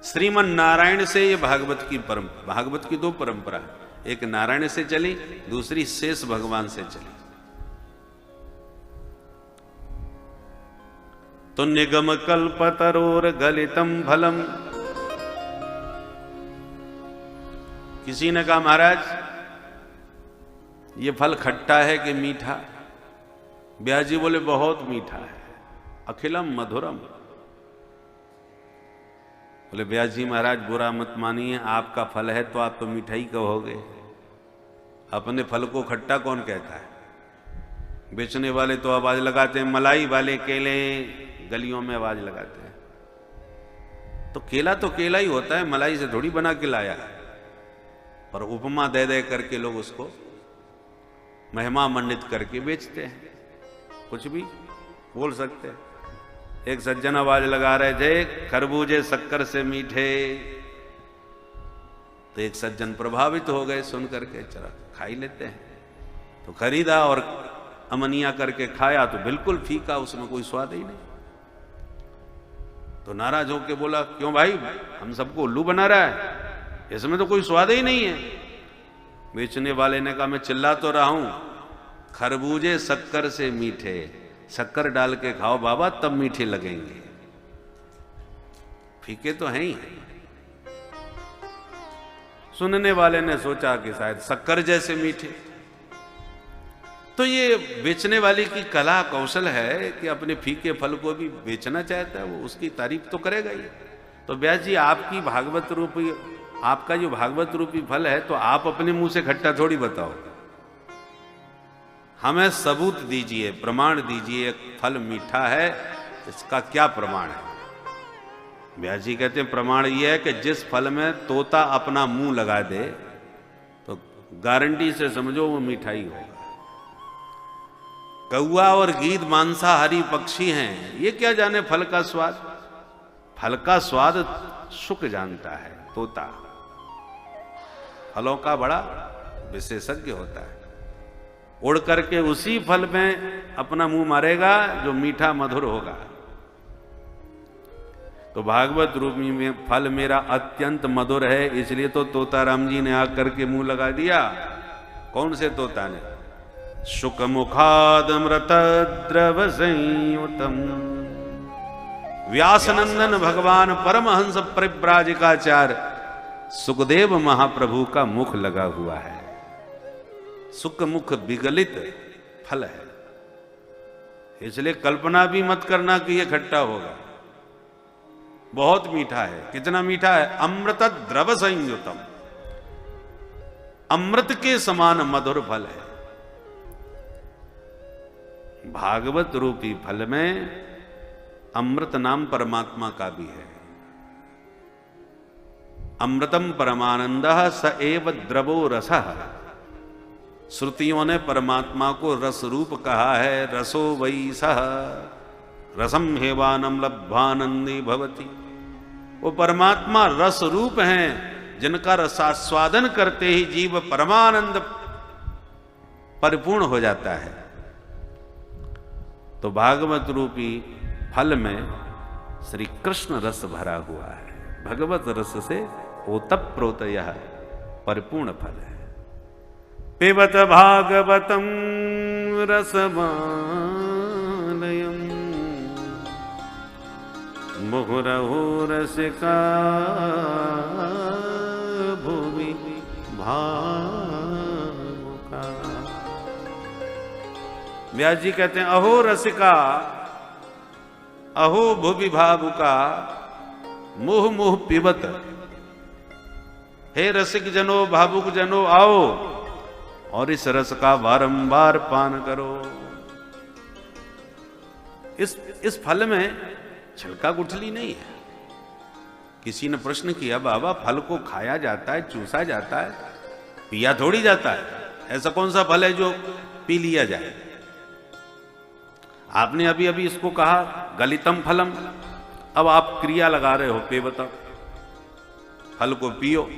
श्रीमन नारायण से ये भागवत की दो परंपरा है, एक नारायण से चली, दूसरी शेष भगवान से चली। तो निगम कल्पतरोर गलितम फलम। किसी ने कहा महाराज ये फल खट्टा है कि मीठा? व्यास जी बोले बहुत मीठा है, अखिलम मधुरम। बोले व्यास जी महाराज बुरा मत मानिए, आपका फल है तो आप तो मीठा ही कहोगे, अपने फल को खट्टा कौन कहता है? बेचने वाले तो आवाज लगाते हैं, मलाई वाले केले गलियों में आवाज लगाते हैं। तो केला ही होता है, मलाई से थोड़ी बना के लाया है। पर उपमा दे दे करके लोग उसको महिमा मंडित करके बेचते हैं, कुछ भी बोल सकते हैं। एक सज्जन आवाज लगा रहे थे खरबूजे शक्कर से मीठे, तो एक सज्जन प्रभावित हो गए सुन करके, चला खा ही लेते हैं। तो खरीदा और अमनिया करके खाया तो बिल्कुल फीका, उसमें कोई स्वाद ही नहीं। तो नाराज होके बोला क्यों भाई, हम सबको उल्लू बना रहा है, इसमें तो कोई स्वाद ही नहीं है। बेचने वाले ने कहा मैं चिल्ला तो रहा हूं, खरबूजे शक्कर से मीठे, शक्कर डाल के खाओ बाबा तब मीठे लगेंगे, फीके तो हैं ही। सुनने वाले ने सोचा कि शायद शक्कर जैसे मीठे। तो ये बेचने वाले की कला कौशल है कि अपने फीके फल को भी बेचना चाहता है, वो उसकी तारीफ तो करेगा ही। तो व्यास जी आपकी भागवत रूपी, आपका जो भागवत रूपी फल है, तो आप अपने मुंह से खट्टा थोड़ी बताओ, हमें सबूत दीजिए, प्रमाण दीजिए, फल मीठा है इसका क्या प्रमाण है? व्यास जी कहते हैं प्रमाण यह है कि जिस फल में तोता अपना मुंह लगा दे तो गारंटी से समझो वो मीठा ही होगा। कौआ और गीद मांसाहारी पक्षी हैं, ये क्या जाने फल का स्वाद? फल का स्वाद शुक जानता है तोता, फलों का बड़ा विशेषज्ञ होता है। उड़ करके उसी फल में अपना मुंह मारेगा जो मीठा मधुर होगा। तो भागवत रूपी में फल मेरा अत्यंत मधुर है, इसलिए तो तोता राम जी ने आकर के मुंह लगा दिया। कौन से तोता ने? शुक मुखादमृत द्रव संयुतम। व्यासनंदन भगवान परमहंस परिव्राजकाचार्य सुखदेव महाप्रभु का मुख लगा हुआ है, सुख मुख विगलित फल है। इसलिए कल्पना भी मत करना कि यह खट्टा होगा, बहुत मीठा है। कितना मीठा है? अमृत द्रव संयुतम, अमृत के समान मधुर फल है। भागवत रूपी फल में अमृत नाम परमात्मा का भी है। अमृतम परमानंदः स एव द्रवो रसः। श्रुतियों ने परमात्मा को रस रूप कहा है, रसो वै सः रसम हेवानम लब्धानंदी भवति। वो परमात्मा रस रूप हैं जिनका रसास्वादन करते ही जीव परमानंद परिपूर्ण हो जाता है। तो भागवत रूपी फल में श्री कृष्ण रस भरा हुआ है। भगवत रस से ओतप्रोत यह परिपूर्ण फल है। पिबत भागवतम रसमालयम मुहुरहु रसिका भुवि भावुका। व्यास जी कहते हैं अहो रसिका, अहो भुवि भावुका, मुह मुह पिबत। हे रसिक जनो, भावुक जनो, आओ और इस रस का बारंबार पान करो। इस फल में छिलका गुठली नहीं है। किसी ने प्रश्न किया बाबा फल को खाया जाता है, चूसा जाता है, पिया थोड़ी जाता है, ऐसा कौन सा फल है जो पी लिया जाए? आपने अभी अभी इसको कहा गलितम फलम, अब आप क्रिया लगा रहे हो पेबत, फल को पियो,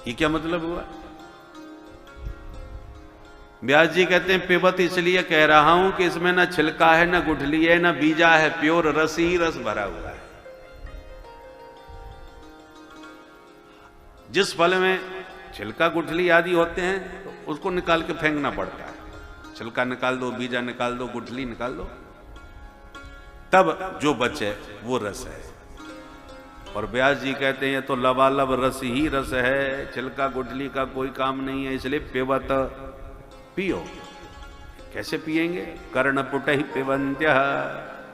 ये क्या मतलब हुआ? व्यास जी कहते हैं पिबत इसलिए कह रहा हूं कि इसमें ना छिलका है, ना गुठली है, ना बीजा है, प्योर रस ही रस भरा हुआ है। जिस फल में छिलका गुठली आदि होते हैं तो उसको निकाल के फेंकना पड़ता है। छिलका निकाल दो, बीजा निकाल दो, गुठली निकाल दो, तब जो बचे वो रस है। और व्यास जी कहते हैं तो लबालब रस ही रस है, छिलका गुठली का कोई काम नहीं है, इसलिए पेवत पियो। कैसे पिएंगे? कर्णपुट ही पिबंत्य,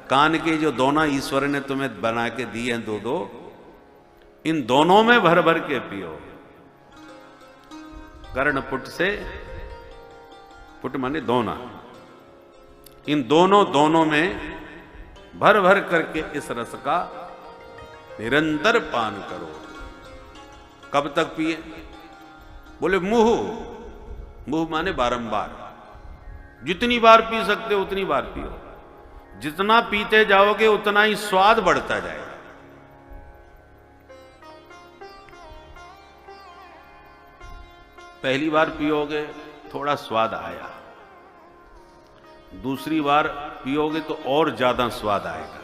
कान के जो दोनों ईश्वर ने तुम्हें बना के दिए हैं दो दो, इन दोनों में भर भर के पियो। कर्णपुट से, पुट माने दोना, इन दोनों में भर भर करके इस रस का निरंतर पान करो। कब तक पिए? बोले मुंह माने बारंबार, जितनी बार पी सकते हो उतनी बार पियो। जितना पीते जाओगे उतना ही स्वाद बढ़ता जाएगा। पहली बार पियोगे थोड़ा स्वाद आया, दूसरी बार पियोगे तो और ज्यादा स्वाद आएगा।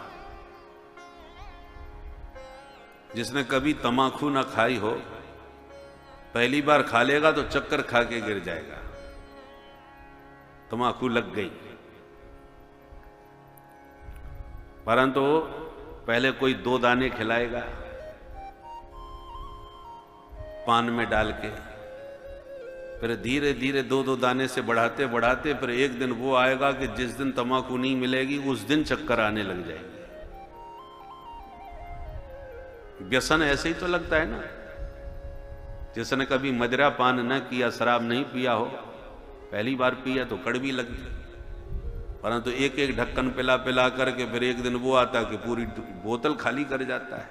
जिसने कभी तमाकू ना खाई हो, पहली बार खा लेगा तो चक्कर खा के गिर जाएगा, तमाकू लग गई। परंतु पहले कोई 2 दाने खिलाएगा पान में डाल के, फिर धीरे धीरे 2-2 दाने से बढ़ाते बढ़ाते फिर एक दिन वो आएगा कि जिस दिन तमाकू नहीं मिलेगी उस दिन चक्कर आने लग जाएंगे। व्यसन ऐसे ही तो लगता है ना। जिसने कभी मदिरा पान न किया, शराब नहीं पिया हो, पहली बार पिया तो कड़वी लगी, परंतु एक एक ढक्कन पिला पिला करके फिर एक दिन वो आता कि पूरी बोतल खाली कर जाता है।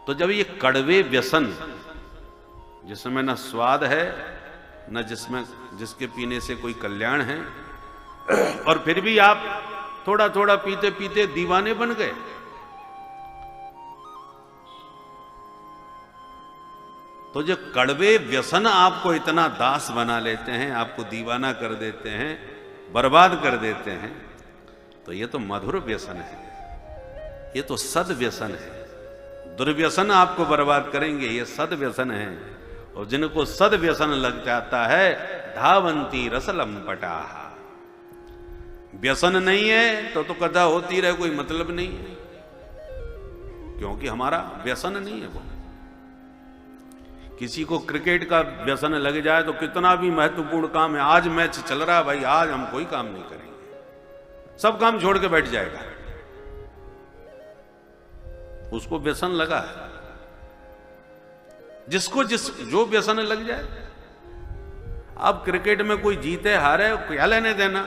तो जब ये कड़वे व्यसन, जिसमें न स्वाद है न जिसके पीने से कोई कल्याण है, और फिर भी आप थोड़ा थोड़ा पीते पीते दीवाने बन गए, तो जो कड़वे व्यसन आपको इतना दास बना लेते हैं, आपको दीवाना कर देते हैं, बर्बाद कर देते हैं, तो ये तो मधुर व्यसन है, ये तो सद व्यसन है। दुर्व्यसन आपको बर्बाद करेंगे, ये सद व्यसन है। और जिनको सद व्यसन लग जाता है, धावंती रसलंपटा। व्यसन नहीं है तो कथा होती रहे, कोई मतलब नहीं है, क्योंकि हमारा व्यसन नहीं है वो। किसी को क्रिकेट का व्यसन लग जाए तो कितना भी महत्वपूर्ण काम है, आज मैच चल रहा है भाई, आज हम कोई काम नहीं करेंगे, सब काम छोड़ के बैठ जाएगा, उसको व्यसन लगा है। जिसको जो व्यसन लग जाए, अब क्रिकेट में कोई जीते हारे क्या लेने देना,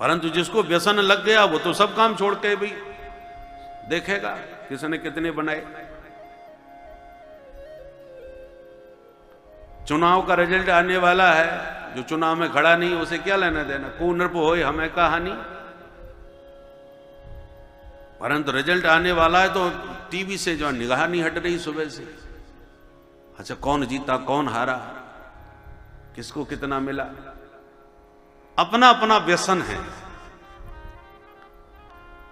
परंतु जिसको व्यसन लग गया वो तो सब काम छोड़ के भी देखेगा किसने कितने बनाए। चुनाव का रिजल्ट आने वाला है, जो चुनाव में खड़ा नहीं उसे क्या लेना देना, को नृप होए हमें कहानी। परंतु रिजल्ट आने वाला है तो टीवी से जो निगाह नहीं हट रही सुबह से, अच्छा कौन जीता कौन हारा, किसको कितना मिला, अपना अपना व्यसन है।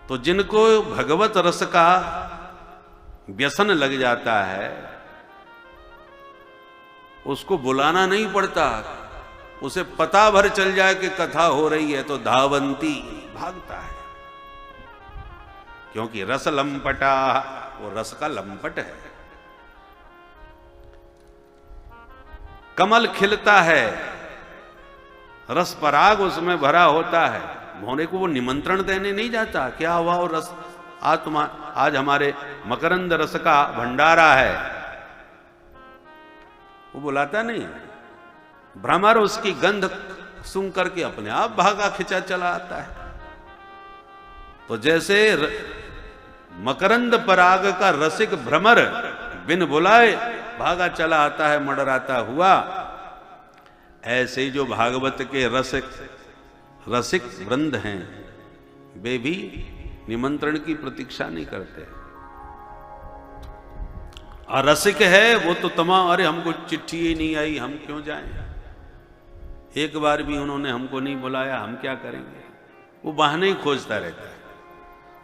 तो जिनको भगवत रस का व्यसन लग जाता है, उसको बुलाना नहीं पड़ता, उसे पता भर चल जाए कि कथा हो रही है तो धावंती, भागता है, क्योंकि रस लंपटा, वो रस का लंपट है। कमल खिलता है, रस पराग उसमें भरा होता है, मोहने को वो निमंत्रण देने नहीं जाता, क्या हुआ वो रस आज हमारे मकरंद रस का भंडारा है, वो बुलाता नहीं। भ्रमर उसकी गंध सूंघ करके अपने आप भागा खिंचा चला आता है। तो जैसे मकरंद पराग का रसिक भ्रमर बिन बुलाए भागा चला आता है मडराता हुआ, ऐसे ही जो भागवत के रसिक वृंद हैं, वे भी निमंत्रण की प्रतीक्षा नहीं करते। रसिक है वो तो तमाम, अरे हमको चिट्ठी ही नहीं आई, हम क्यों जाएं, एक बार भी उन्होंने हमको नहीं बुलाया, हम क्या करेंगे, वो बहाने ही खोजता रहता है।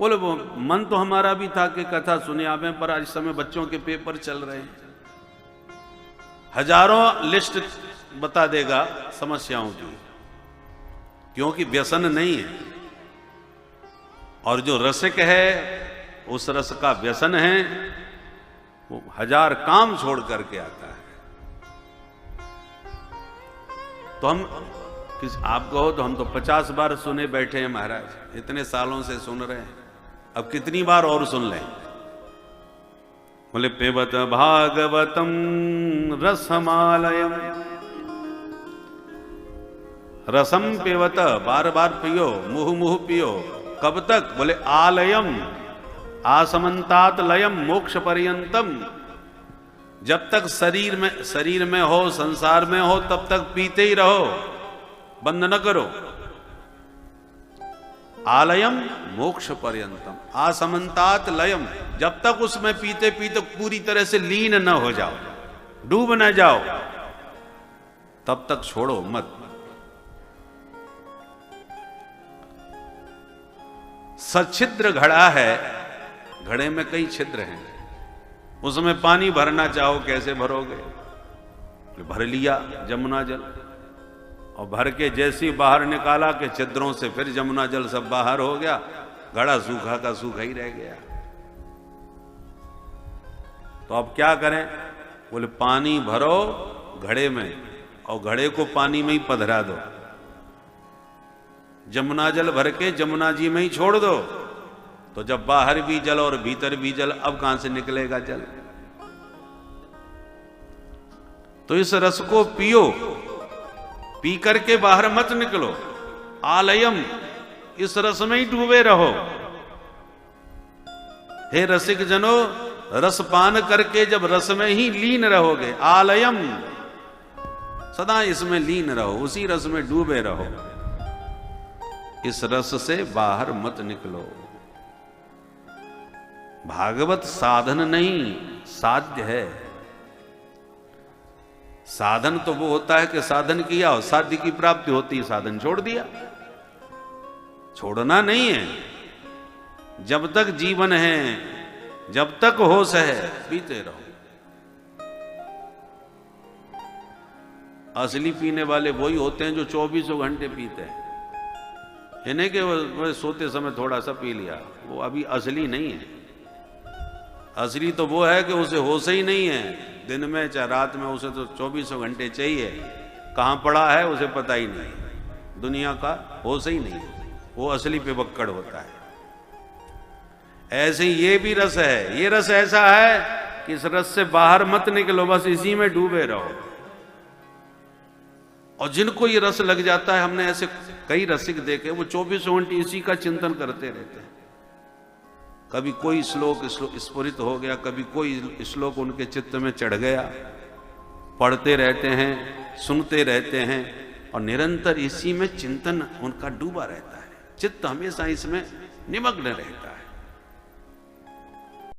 बोले वो मन तो हमारा भी था कि कथा सुने आवे, पर आज समय बच्चों के पेपर चल रहे हैं, हजारों लिस्ट बता देगा समस्याओं की, क्योंकि व्यसन नहीं है। और जो रसिक है उस रस का व्यसन है, वो हजार काम छोड़ करके आता है। तो हम आप कहो तो हम तो 50 बार सुने बैठे हैं महाराज, इतने सालों से सुन रहे हैं, अब कितनी बार और सुन लें। बोले पिबत भागवतम रसमालयम, रसम पिबत, बार बार पियो, मुह मुह पियो। कब तक? बोले आलयम आसमंतात लयम मोक्ष पर्यंतम, जब तक शरीर में हो, संसार में हो, तब तक पीते ही रहो, बंद न करो। आलयम मोक्ष पर्यंतम, आसमंतात लयम, जब तक उसमें पीते पीते पूरी तरह से लीन न हो जाओ, डूब न जाओ, तब तक छोड़ो मत। सच्छिद्र घड़ा है, घड़े में कई छिद्र हैं, उसमें पानी भरना चाहो कैसे भरोगे? भर लिया जमुना जल, और भर के जैसी बाहर निकाला कि छिद्रों से फिर जमुना जल सब बाहर हो गया, घड़ा सूखा का सूखा ही रह गया। तो अब क्या करें? बोले पानी भरो घड़े में और घड़े को पानी में ही पधरा दो, जमुना जल भर के जमुना जी में ही छोड़ दो। तो जब बाहर भी जल और भीतर भी जल, अब कहां से निकलेगा जल? तो इस रस को पियो, पी करके बाहर मत निकलो। आलयम, इस रस में ही डूबे रहो। हे रसिक जनो, रस पान करके जब रस में ही लीन रहोगे, आलयम, सदा इसमें लीन रहो, उसी रस में डूबे रहो, इस रस से बाहर मत निकलो। भागवत साधन नहीं, साध्य है। साधन तो वो होता है कि साधन किया और साध्य की प्राप्ति होती है, साधन छोड़ दिया। छोड़ना नहीं है, जब तक जीवन है, जब तक होश है, पीते रहो। असली पीने वाले वही होते हैं जो 24 घंटे पीते हैं। ये नहीं कि वो सोते समय थोड़ा सा पी लिया, वो अभी असली नहीं है। असली तो वो है कि उसे होश ही नहीं है, दिन में चाहे रात में, उसे तो 24 घंटे चाहिए। कहाँ पड़ा है उसे पता ही नहीं, दुनिया का होश ही नहीं, वो असली पिबक्कड़ होता है। ऐसे ही ये भी रस है, ये रस ऐसा है कि इस रस से बाहर मत निकलो, बस इसी में डूबे रहो। और जिनको ये रस लग जाता है, हमने ऐसे कई रसिक देखे, वो 24 घंटे इसी का चिंतन करते रहते हैं। कभी कोई श्लोक स्फुरित हो गया, कभी कोई श्लोक उनके चित्त में चढ़ गया, पढ़ते रहते हैं, सुनते रहते हैं, और निरंतर इसी में चिंतन उनका डूबा रहता है। चित्त हमेशा इसमें निमग्न रहता है।